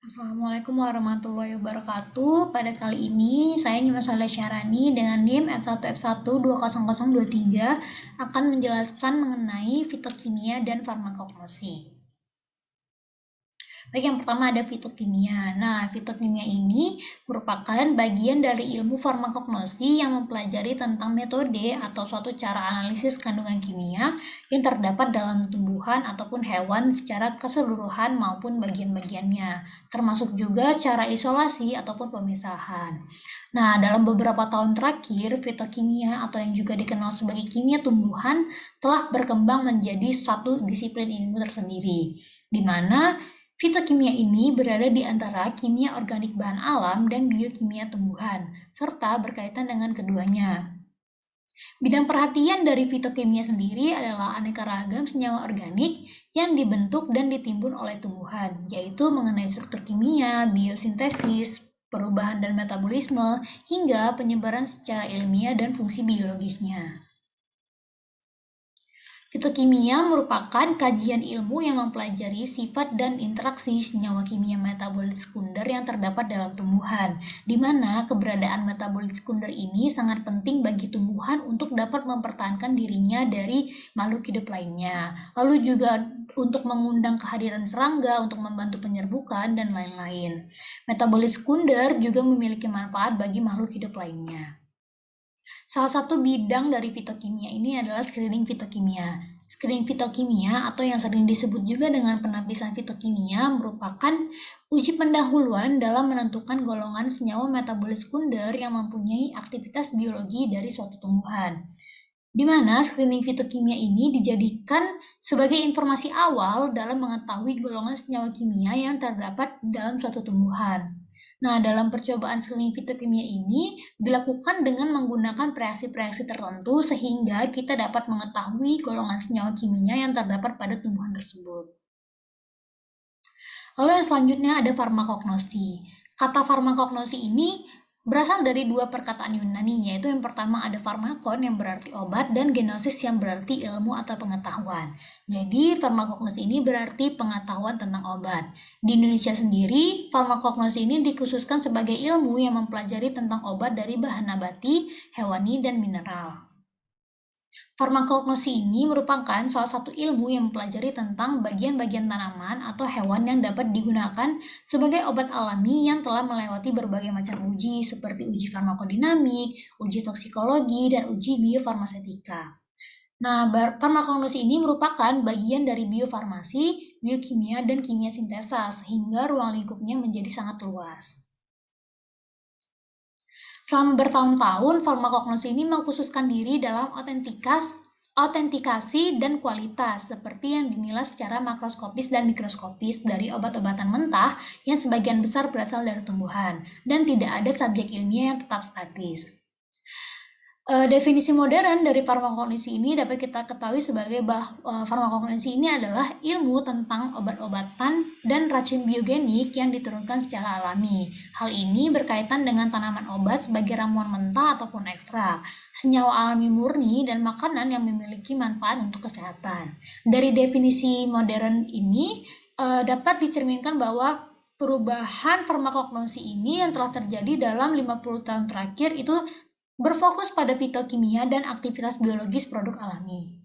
Assalamualaikum warahmatullahi wabarakatuh. Pada kali ini saya Nima Saleh Syarani dengan NIM F1F1 20023 akan menjelaskan mengenai fitokimia dan farmakognosi. Baik, yang pertama ada fitokimia. Nah, fitokimia ini merupakan bagian dari ilmu farmakognosi yang mempelajari tentang metode atau suatu cara analisis kandungan kimia yang terdapat dalam tumbuhan ataupun hewan secara keseluruhan maupun bagian-bagiannya, termasuk juga cara isolasi ataupun pemisahan. Nah, dalam beberapa tahun terakhir, fitokimia atau yang juga dikenal sebagai kimia tumbuhan telah berkembang menjadi suatu disiplin ilmu tersendiri, di mana fitokimia ini berada di antara kimia organik bahan alam dan biokimia tumbuhan, serta berkaitan dengan keduanya. Bidang perhatian dari fitokimia sendiri adalah aneka ragam senyawa organik yang dibentuk dan ditimbun oleh tumbuhan, yaitu mengenai struktur kimia, biosintesis, perubahan dan metabolisme, hingga penyebaran secara ilmiah dan fungsi biologisnya. Fitokimia merupakan kajian ilmu yang mempelajari sifat dan interaksi senyawa kimia metabolit sekunder yang terdapat dalam tumbuhan, di mana keberadaan metabolit sekunder ini sangat penting bagi tumbuhan untuk dapat mempertahankan dirinya dari makhluk hidup lainnya. Lalu juga untuk mengundang kehadiran serangga, untuk membantu penyerbukan, dan lain-lain. Metabolit sekunder juga memiliki manfaat bagi makhluk hidup lainnya. Salah satu bidang dari fitokimia ini adalah screening fitokimia. Screening fitokimia atau yang sering disebut juga dengan penapisan fitokimia merupakan uji pendahuluan dalam menentukan golongan senyawa metabolit sekunder yang mempunyai aktivitas biologi dari suatu tumbuhan. Di mana screening fitokimia ini dijadikan sebagai informasi awal dalam mengetahui golongan senyawa kimia yang terdapat dalam suatu tumbuhan. Nah, dalam percobaan screening fitokimia ini dilakukan dengan menggunakan reaksi-reaksi tertentu sehingga kita dapat mengetahui golongan senyawa kimia yang terdapat pada tumbuhan tersebut. Lalu yang selanjutnya ada farmakognosi. Kata farmakognosi ini berasal dari dua perkataan Yunani, yaitu yang pertama ada farmakon yang berarti obat dan genosis yang berarti ilmu atau pengetahuan. Jadi farmakognosi ini berarti pengetahuan tentang obat. Di Indonesia sendiri, farmakognosi ini dikhususkan sebagai ilmu yang mempelajari tentang obat dari bahan nabati, hewani, dan mineral. Farmakognosi ini merupakan salah satu ilmu yang mempelajari tentang bagian-bagian tanaman atau hewan yang dapat digunakan sebagai obat alami yang telah melewati berbagai macam uji seperti uji farmakodinamik, uji toksikologi, dan uji biofarmasetika. Nah, farmakognosi ini merupakan bagian dari biofarmasi, biokimia, dan kimia sintesa sehingga ruang lingkupnya menjadi sangat luas. Selama bertahun-tahun, farmakognosi ini mengkhususkan diri dalam autentikasi dan kualitas, seperti yang dinilai secara makroskopis dan mikroskopis dari obat-obatan mentah yang sebagian besar berasal dari tumbuhan, dan tidak ada subjek ilmiah yang tetap statis. Definisi modern dari farmakognosi ini dapat kita ketahui sebagai farmakognosi ini adalah ilmu tentang obat-obatan dan racun biogenik yang diturunkan secara alami. Hal ini berkaitan dengan tanaman obat sebagai ramuan mentah ataupun ekstrak, senyawa alami murni, dan makanan yang memiliki manfaat untuk kesehatan. Dari definisi modern ini dapat dicerminkan bahwa perubahan farmakognosi ini yang telah terjadi dalam 50 tahun terakhir itu berfokus pada fitokimia dan aktivitas biologis produk alami.